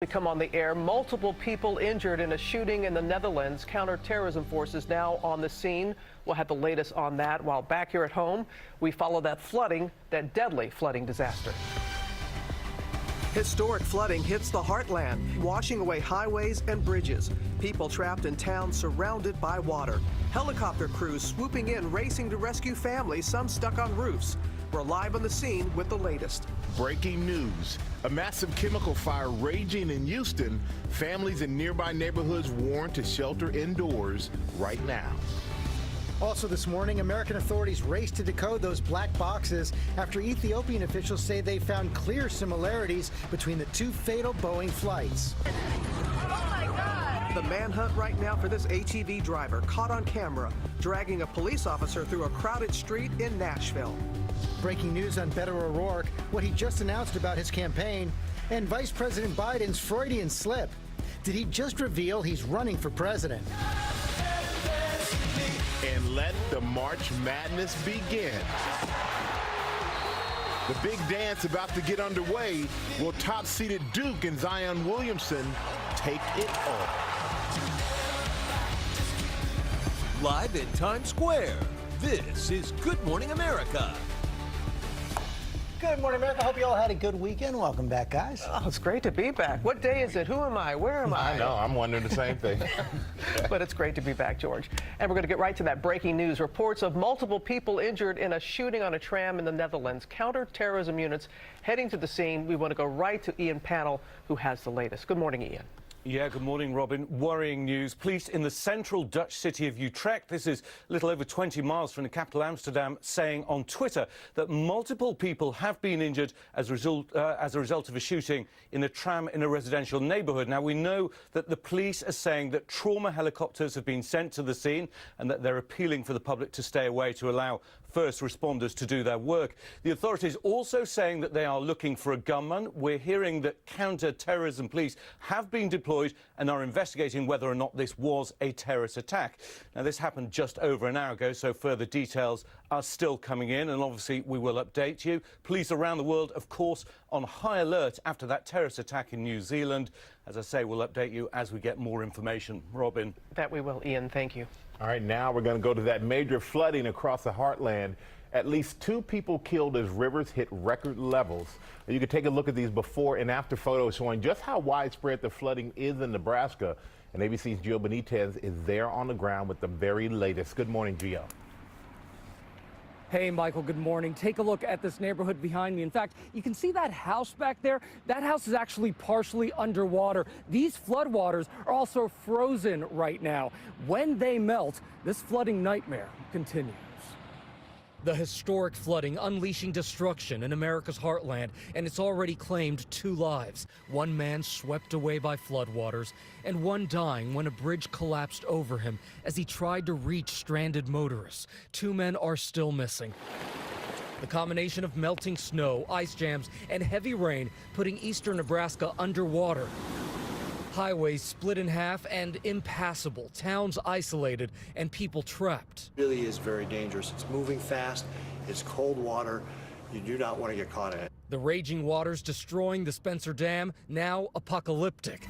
We come on the air. Multiple people injured in a shooting in the Netherlands. Counterterrorism forces now on the scene. We'll have the latest on that. While back here at home, we follow that deadly flooding disaster. Historic flooding hits the heartland, washing away highways and bridges. People trapped in towns surrounded by water. Helicopter crews swooping in, racing to rescue families, some stuck on roofs. We're live on the scene with the latest. Breaking news. A massive chemical fire raging in Houston. Families in nearby neighborhoods warned to shelter indoors right now. Also this morning, American authorities raced to decode those black boxes after Ethiopian officials say they found clear similarities between the two fatal Boeing flights. Oh my God! The manhunt right now for this ATV driver caught on camera dragging a police officer through a crowded street in Nashville. Breaking news on Beto O'Rourke, what he just announced about his campaign, and Vice President Biden's Freudian slip. Did he just reveal he's running for president? And let the March Madness begin. The big dance about to get underway. Will top-seeded Duke and Zion Williamson take it all? Live in Times Square, this is Good Morning America. Good morning, America. Hope you all had a good weekend. Welcome back, guys. Oh, it's great to be back. What day is it? Who am I? Where am I? I know. I'm wondering the same thing. But it's great to be back, George. And we're going to get right to that breaking news. Reports of multiple people injured in a shooting on a tram in the Netherlands. Counterterrorism units heading to the scene. We want to go right to Ian Pannell, who has the latest. Good morning, Ian. Yeah, good morning, Robin. Worrying news. Police in the central Dutch city of Utrecht, this is a little over 20 miles from the capital Amsterdam, saying on Twitter that multiple people have been injured as a result of a shooting in a tram in a residential neighbourhood. Now, we know that the police are saying that trauma helicopters have been sent to the scene and that they're appealing for the public to stay away to allow first responders to do their work. The authorities also saying that they are looking for a gunman. We're hearing that counter-terrorism police have been deployed and are investigating whether or not this was a terrorist attack. Now, this happened just over an hour ago, so further details are still coming in, and obviously we will update you. Police around the world, of course, on high alert after that terrorist attack in New Zealand. As I say, we'll update you as we get more information. Robin. That we will, Ian. Thank you. All right, now we're going to go to that major flooding across the heartland. At least 2 people killed as rivers hit record levels. You can take a look at these before and after photos showing just how widespread the flooding is in Nebraska. And ABC's Gio Benitez is there on the ground with the very latest. Good morning, Gio. Hey, Michael, good morning. Take a look at this neighborhood behind me. In fact, you can see that house back there. That house is actually partially underwater. These floodwaters are also frozen right now. When they melt, this flooding nightmare continues. The historic flooding unleashing destruction in America's heartland, and it's already claimed 2 lives. 1 man swept away by floodwaters, and 1 dying when a bridge collapsed over him as he tried to reach stranded motorists. 2 men are still missing. The combination of melting snow, ice jams, and heavy rain putting eastern Nebraska underwater. Highways split in half and impassable, towns isolated, and people trapped. It really is very dangerous. It's moving fast, it's cold water, you do not want to get caught in it. The raging waters destroying the Spencer Dam, now apocalyptic.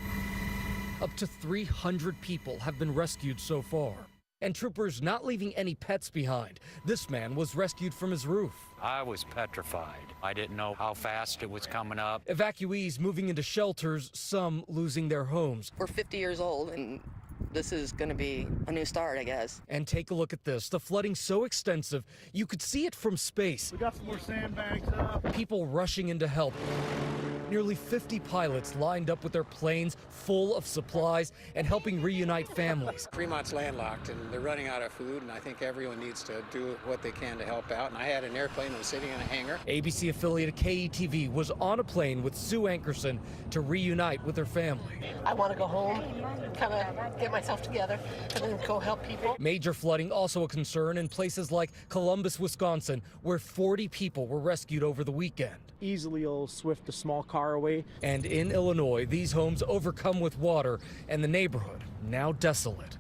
Up to 300 people have been rescued so far. And troopers not leaving any pets behind. This man was rescued from his roof. I was petrified. I didn't know how fast it was coming up. Evacuees moving into shelters, some losing their homes. We're 50 years old, and this is going to be a new start, I guess. And take a look at this. The flooding so extensive, you could see it from space. We got some more sandbags up. People rushing in to help. Nearly 50 pilots lined up with their planes full of supplies and helping reunite families. Fremont's landlocked and they're running out of food, and I think everyone needs to do what they can to help out. And I had an airplane that was sitting in a hangar. ABC affiliate KETV was on a plane with Sue Ankerson to reunite with her family. I want to go home, kind of get myself together, and then go help people. Major flooding also a concern in places like Columbus, Wisconsin, where 40 people were rescued over the weekend. Easily you'll swift a small car away. And in Illinois, these homes overcome with water and the neighborhood now desolate.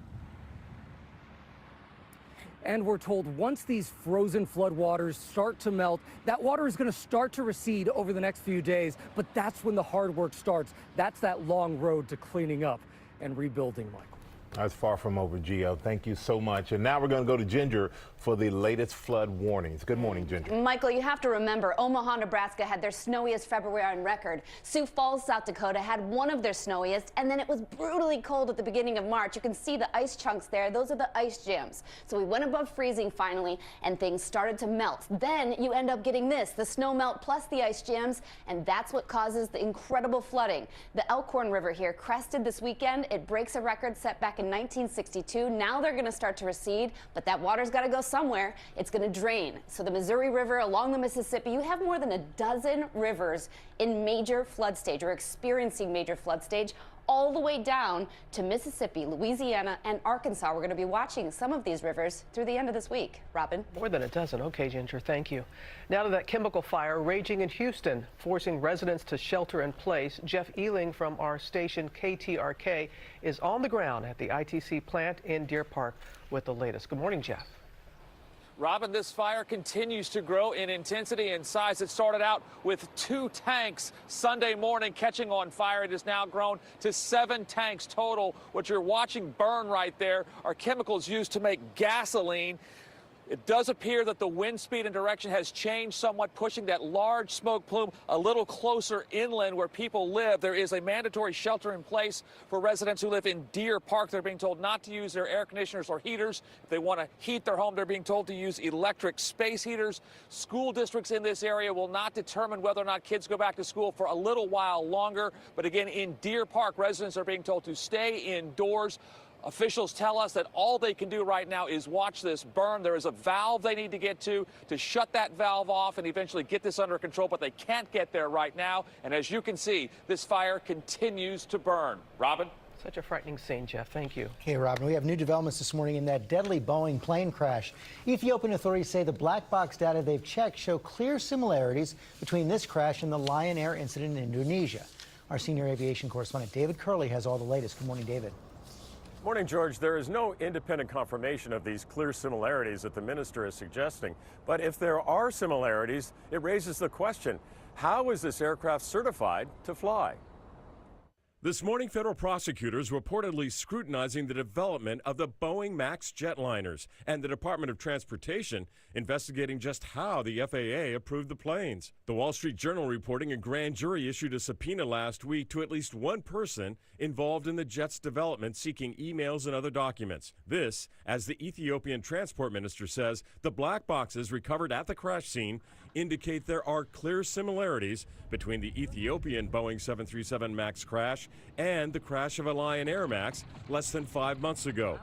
And we're told once these frozen floodwaters start to melt, that water is going to start to recede over the next few days. But that's when the hard work starts. That's that long road to cleaning up and rebuilding, Michael. That's far from over, Gio. Thank you so much. And now we're going to go to Ginger for the latest flood warnings. Good morning, Ginger. Michael, you have to remember, Omaha, Nebraska had their snowiest February on record. Sioux Falls, South Dakota had one of their snowiest, and then it was brutally cold at the beginning of March. You can see the ice chunks there. Those are the ice jams. So we went above freezing finally, and things started to melt. Then you end up getting this, the snow melt plus the ice jams, and that's what causes the incredible flooding. The Elkhorn River here crested this weekend. It breaks a record set back in 1962. Now they're going to start to recede, but that water's got to go somewhere. It's going to drain. So the Missouri River along the Mississippi, you have more than a dozen rivers in major flood stage or experiencing major flood stage, all the way down to Mississippi, Louisiana, and Arkansas. We're going to be watching some of these rivers through the end of this week. Robin? More than a dozen. Okay, Ginger, thank you. Now to that chemical fire raging in Houston, forcing residents to shelter in place. Jeff Ealing from our station KTRK is on the ground at the ITC plant in Deer Park with the latest. Good morning, Jeff. Robin, this fire continues to grow in intensity and size. It started out with 2 tanks Sunday morning catching on fire. It has now grown to 7 tanks total. What you're watching burn right there are chemicals used to make gasoline. It does appear that the wind speed and direction has changed somewhat, pushing that large smoke plume a little closer inland where people live. There is a mandatory shelter in place for residents who live in Deer Park. They're being told not to use their air conditioners or heaters. If they want to heat their home, they're being told to use electric space heaters. School districts in this area will not determine whether or not kids go back to school for a little while longer. But again, in Deer Park, residents are being told to stay indoors. Officials tell us that all they can do right now is watch this burn. There is a valve they need to get to shut that valve off and eventually get this under control, but they can't get there right now. And as you can see, this fire continues to burn. Robin? Such a frightening scene, Jeff. Thank you. Okay, Robin, we have new developments this morning in that deadly Boeing plane crash. Ethiopian authorities say the black box data they've checked show clear similarities between this crash and the Lion Air incident in Indonesia. Our senior aviation correspondent David Curley has all the latest. Good morning, David. Morning, George. There is no independent confirmation of these clear similarities that the minister is suggesting. But if there are similarities, it raises the question, how is this aircraft certified to fly? This morning, federal prosecutors reportedly scrutinizing the development of the Boeing MAX jetliners and the Department of Transportation investigating just how the FAA approved the planes. The Wall Street Journal reporting a grand jury issued a subpoena last week to at least one person involved in the jet's development seeking emails and other documents. This, as the Ethiopian transport minister says, the black boxes recovered at the crash scene indicate there are clear similarities between the Ethiopian Boeing 737 MAX crash and the crash of a Lion Air MAX less than 5 months ago.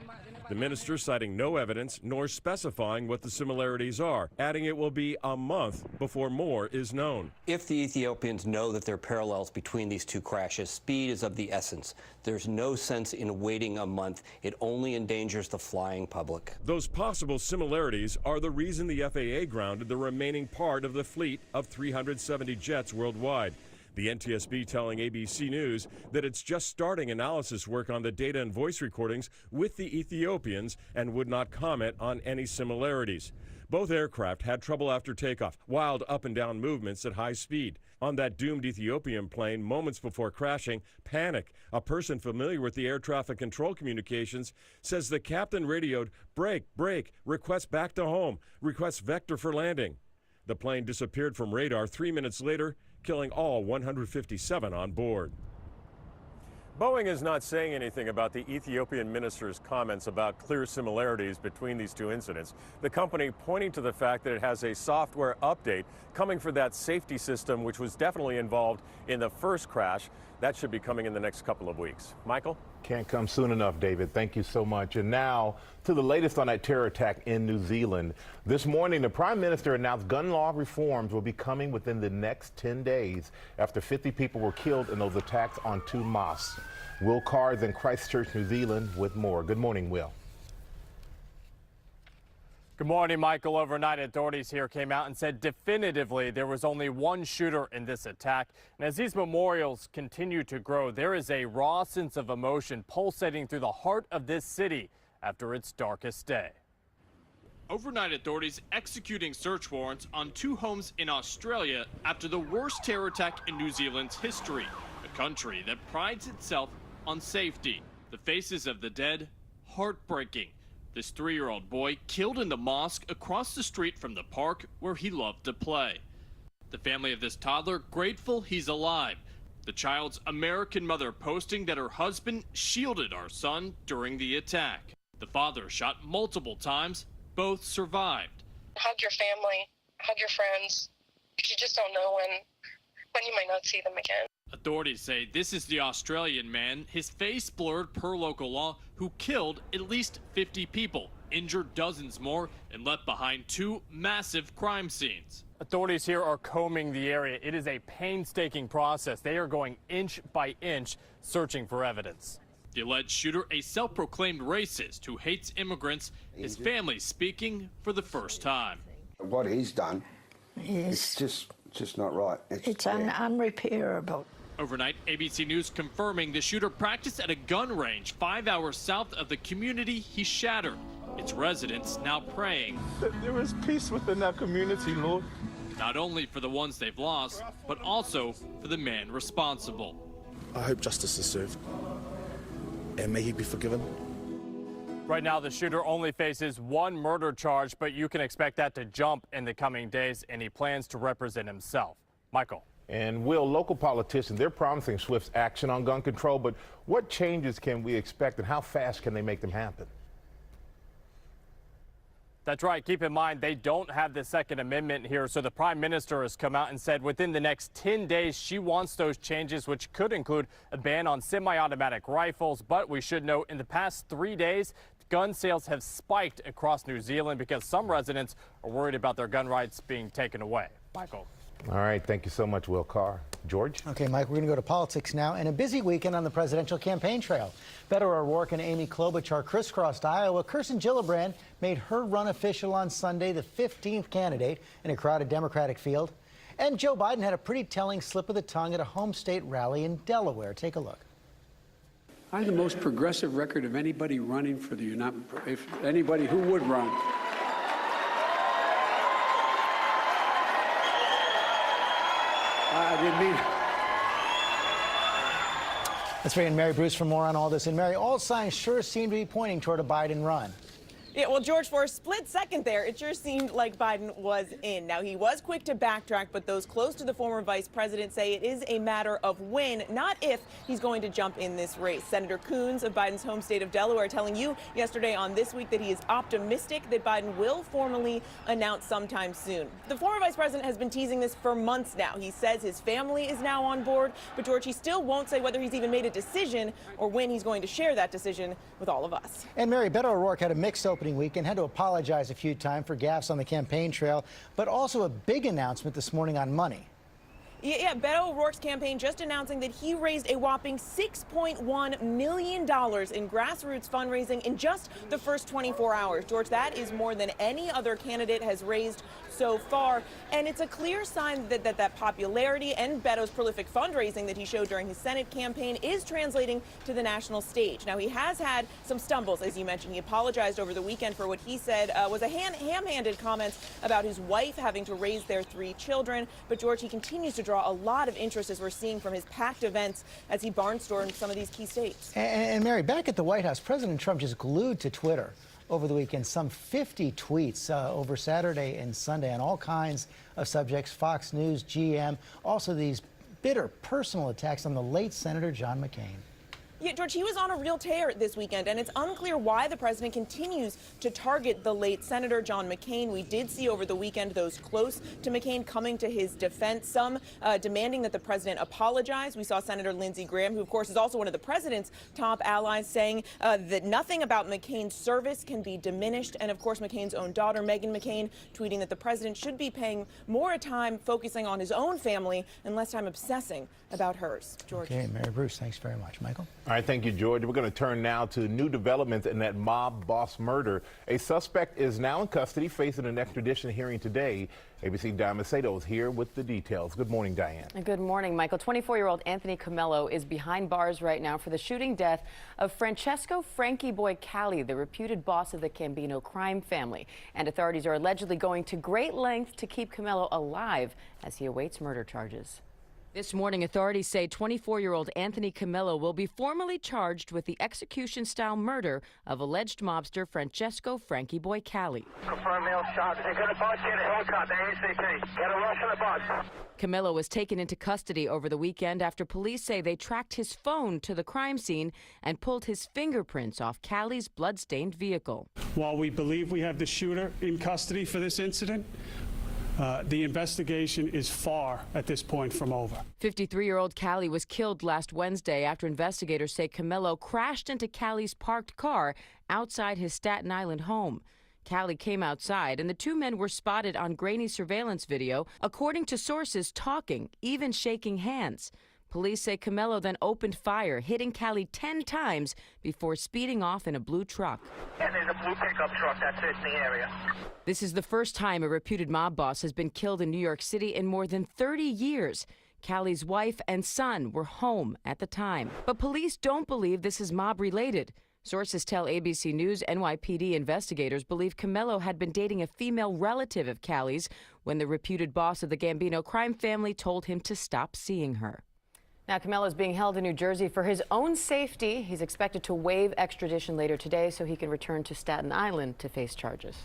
The minister citing no evidence nor specifying what the similarities are, adding it will be a month before more is known. If the Ethiopians know that there are parallels between these two crashes, speed is of the essence. There's no sense in waiting a month. It only endangers the flying public. Those possible similarities are the reason the FAA grounded the remaining part of the fleet of 370 jets worldwide. The NTSB telling ABC News that it's just starting analysis work on the data and voice recordings with the Ethiopians and would not comment on any similarities. Both aircraft had trouble after takeoff, wild up and down movements at high speed. On that doomed Ethiopian plane, moments before crashing, panic. A person familiar with the air traffic control communications says the captain radioed, "Brake, brake, request back to home, request vector for landing." The plane disappeared from radar 3 minutes later, killing all 157 on board. Boeing is not saying anything about the Ethiopian minister's comments about clear similarities between these two incidents. The company pointing to the fact that it has a software update coming for that safety system, which was definitely involved in the first crash. That should be coming in the next couple of weeks. Michael? Can't come soon enough, David. Thank you so much. And now to the latest on that terror attack in New Zealand. This morning, the Prime Minister announced gun law reforms will be coming within the next 10 days after 50 people were killed in those attacks on 2 mosques. Will Carr is in Christchurch, New Zealand with more. Good morning, Will. Good morning, Michael. Overnight, authorities here came out and said definitively there was only one shooter in this attack. And as these memorials continue to grow, there is a raw sense of emotion pulsating through the heart of this city after its darkest day. Overnight authorities executing search warrants on 2 homes in Australia after the worst terror attack in New Zealand's history, a country that prides itself on safety. The faces of the dead, heartbreaking. This 3-year-old boy killed in the mosque across the street from the park where he loved to play. The family of this toddler grateful he's alive. The child's American mother posting that her husband shielded our son during the attack. The father shot multiple times. Both survived. Hug your family, hug your friends, because you just don't know when you might not see them again. Authorities say this is the Australian man, his face blurred per local law, who killed at least 50 people, injured dozens more, and left behind 2 massive crime scenes. Authorities here are combing the area. It is a painstaking process. They are going inch by inch, searching for evidence. The alleged shooter, a self-proclaimed racist who hates immigrants, his family speaking for the first time. What he's done, it's just not right. It's unrepairable. Overnight, ABC News confirming the shooter practiced at a gun range 5 hours south of the community he shattered. Its residents now praying that there is peace within that community, Lord. Not only for the ones they've lost, but also for the man responsible. I hope justice is served, and may he be forgiven. Right now, the shooter only faces 1 murder charge, but you can expect that to jump in the coming days, and he plans to represent himself. Michael. And Will, local politicians, they're promising swift action on gun control, but what changes can we expect and how fast can they make them happen? That's right. Keep in mind, they don't have the Second Amendment here. So the Prime Minister has come out and said within the next 10 days, she wants those changes, which could include a ban on semi-automatic rifles. But we should note in the past 3 days, gun sales have spiked across New Zealand because some residents are worried about their gun rights being taken away. Michael. All right. Thank you so much, Will Carr. George? Okay, Mike, we're going to go to politics now and a busy weekend on the presidential campaign trail. Beto O'Rourke and Amy Klobuchar crisscrossed Iowa. Kirsten Gillibrand made her run official on Sunday, the 15th candidate in a crowded Democratic field. And Joe Biden had a pretty telling slip of the tongue at a home state rally in Delaware. Take a look. I have the most progressive record of anybody running for the United States, if anybody who would run. I didn't mean. Let's bring in Mary Bruce for more on all this. And Mary, all signs sure seem to be pointing toward a Biden run. Yeah, well, George, for a split second there, it sure seemed like Biden was in. Now, he was quick to backtrack, but those close to the former vice president say it is a matter of when, not if, he's going to jump in this race. Senator Coons of Biden's home state of Delaware telling you yesterday on This Week that he is optimistic that Biden will formally announce sometime soon. The former vice president has been teasing this for months now. He says his family is now on board, but George, he still won't say whether he's even made a decision or when he's going to share that decision with all of us. And Mary, Beto O'Rourke had a mixed opening week and had to apologize a few times for gaffes on the campaign trail, but also a big announcement this morning on money. Yeah, Beto O'Rourke's campaign just announcing that he raised a whopping $6.1 million in grassroots fundraising in just the first 24 hours. George, that is more than any other candidate has raised so far. And it's a clear sign that popularity and Beto's prolific fundraising that he showed during his Senate campaign is translating to the national stage. Now, he has had some stumbles, as you mentioned. He apologized over the weekend for what he said was a ham-handed comments about his wife having to raise their 3 children. But, George, he continues to draw a lot of interest, as we're seeing from his packed events as he barnstormed some of these key states. And Mary, back at the White House, President Trump just glued to Twitter over the weekend, some 50 tweets over Saturday and Sunday on all kinds of subjects, Fox News, GM, also these bitter personal attacks on the late Senator John McCain. Yeah, George, he was on a real tear this weekend, and it's unclear why the president continues to target the late Senator John McCain. We did see over the weekend those close to McCain coming to his defense, some demanding that the president apologize. We saw Senator Lindsey Graham, who, of course, is also one of the president's top allies, saying that nothing about McCain's service can be diminished. And, of course, McCain's own daughter, Meghan McCain, tweeting that the president should be paying more time focusing on his own family and less time obsessing about hers. George. Okay, Mary Bruce, thanks very much. Michael? All right, thank you, George. We're going to turn now to new developments in that mob boss murder. A suspect is now in custody, facing an extradition hearing today. ABC Diane Macedo is here with the details. Good morning, Diane. Good morning, Michael. 24-year-old Anthony Camello is behind bars right now for the shooting death of Francesco Frankie Boy Cali, the reputed boss of the Gambino crime family. And authorities are allegedly going to great lengths to keep Camello alive as he awaits murder charges. This morning, authorities say 24-year-old Anthony Camello will be formally charged with the execution-style murder of alleged mobster Francesco Frankie Boy Cali. Confirm male shot. They're going to bust, get a haircut, ASAP. Get a rush on the bus. Camello was taken into custody over the weekend after police say they tracked his phone to the crime scene and pulled his fingerprints off Cali's blood-stained vehicle. While we believe we have the shooter in custody for this incident, the investigation is far at this point from over. 53-year-old Cali was killed last Wednesday after investigators say Camello crashed into Cali's parked car outside his Staten Island home. Cali came outside, and the two men were spotted on grainy surveillance video, according to sources talking, even shaking hands. Police say Camello then opened fire, hitting Cali 10 times before speeding off in a blue truck. And there's a blue pickup truck that's in the area. This is the first time a reputed mob boss has been killed in New York City in more than 30 years. Cali's wife and son were home at the time. But police don't believe this is mob-related. Sources tell ABC News NYPD investigators believe Camello had been dating a female relative of Cali's when the reputed boss of the Gambino crime family told him to stop seeing her. Now, Camello is being held in New Jersey for his own safety. He's expected to waive extradition later today so he can return to Staten Island to face charges.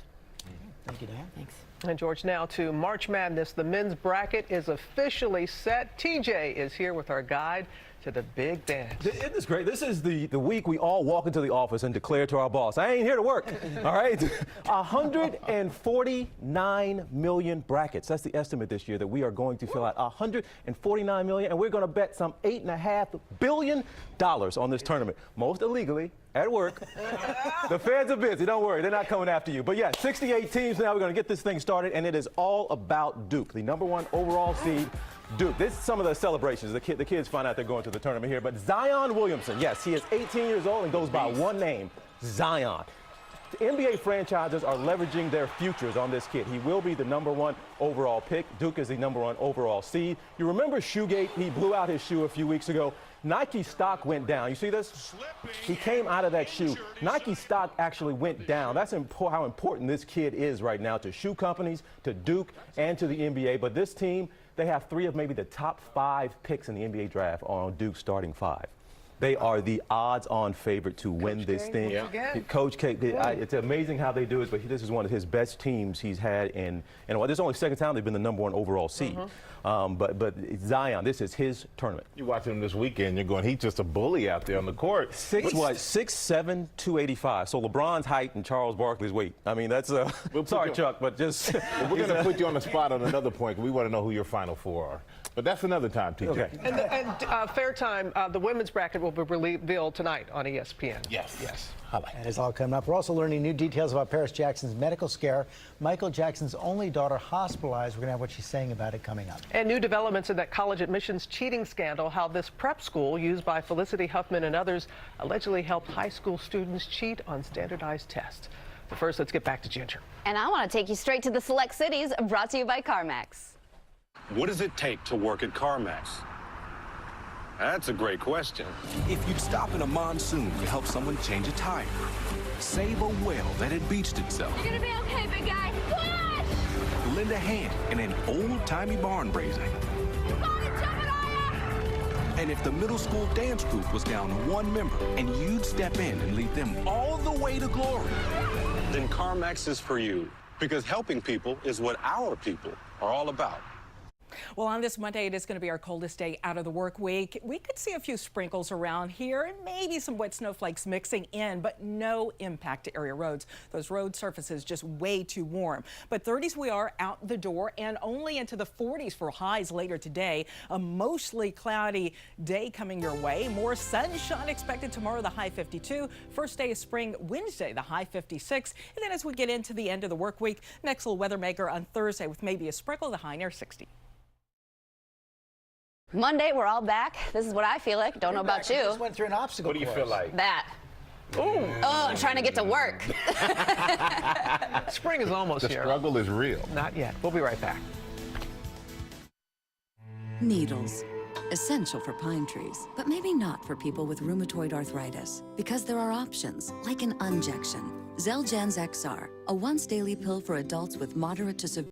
Thank you, Dan. Thanks. And George, now to March Madness. The men's bracket is officially set. TJ is here with our guide to the big dance. Isn't this great? This is the week we all walk into the office and declare to our boss, I ain't here to work, all right? 149 million brackets. That's the estimate this year that we are going to fill out. 149 million, and we're going to bet some $8.5 billion on this tournament, most illegally. At work. The fans are busy. Don't worry. They're not coming after you. But yeah, 68 teams now. We're going to get this thing started, and it is all about Duke, the #1 overall seed. Duke. This is some of the celebrations. The kids find out they're going to the tournament here. But Zion Williamson, yes, he is 18 years old and goes by one name, Zion. The NBA franchises are leveraging their futures on this kid. He will be the #1 overall pick. Duke is the #1 overall seed. You remember Shoegate? He blew out his shoe a few weeks ago. Nike stock went down. You see this? He came out of that shoe. Nike stock actually went down. That's how important this kid is right now to shoe companies, to Duke, and to the NBA. But this team, they have 3 of maybe the top 5 picks in the NBA draft on Duke's starting 5. They are the odds-on favorite to win this thing. Coach K, it's amazing how they do it, but this is one of his best teams he's had in well, this is only the second time they've been the #1 overall seed. But Zion, this is his tournament. You watching him this weekend, you're going, he's just a bully out there on the court. 6'7", 285. So LeBron's height and Charles Barkley's weight. I mean, that's sorry, Chuck, but just we're going to put you on the spot on another point. We want to know who your Final 4 are. But that's another time, TJ. Okay. And fair time, the women's bracket will be revealed tonight on ESPN. Yes. And it's all coming up. We're also learning new details about Paris Jackson's medical scare. Michael Jackson's only daughter hospitalized. We're going to have what she's saying about it coming up. And new developments in that college admissions cheating scandal, how this prep school used by Felicity Huffman and others allegedly helped high school students cheat on standardized tests. But first, let's get back to Ginger. And I want to take you straight to the select cities, brought to you by CarMax. What does it take to work at CarMax? That's a great question. If you'd stop in a monsoon to help someone change a tire, save a whale that had beached itself, You're gonna be okay, big guy. Push! lend a hand in an old-timey barn raising, and if the middle school dance group was down 1 member and you'd step in and lead them all the way to glory, then CarMax is for you, because helping people is what our people are all about. Well, on this Monday, it is going to be our coldest day out of the work week. We could see a few sprinkles around here and maybe some wet snowflakes mixing in, but no impact to area roads. Those road surfaces just way too warm. But 30s we are out the door and only into the 40s for highs later today. A mostly cloudy day coming your way. More sunshine expected tomorrow, the high 52. First day of spring Wednesday, the high 56. And then as we get into the end of the work week, next little weather maker on Thursday with maybe a sprinkle, the high near 60. Monday, we're all back. This is what I feel like. Don't know about you. Just went through an obstacle What do you course. feel like? That. Oh, I'm trying to get to work. Spring is almost The here. struggle is real. Not yet. We'll be right back. Needles. Essential for pine trees, but maybe not for people with rheumatoid arthritis, because there are options, like an injection. Xeljanz XR, a once-daily pill for adults with moderate to severe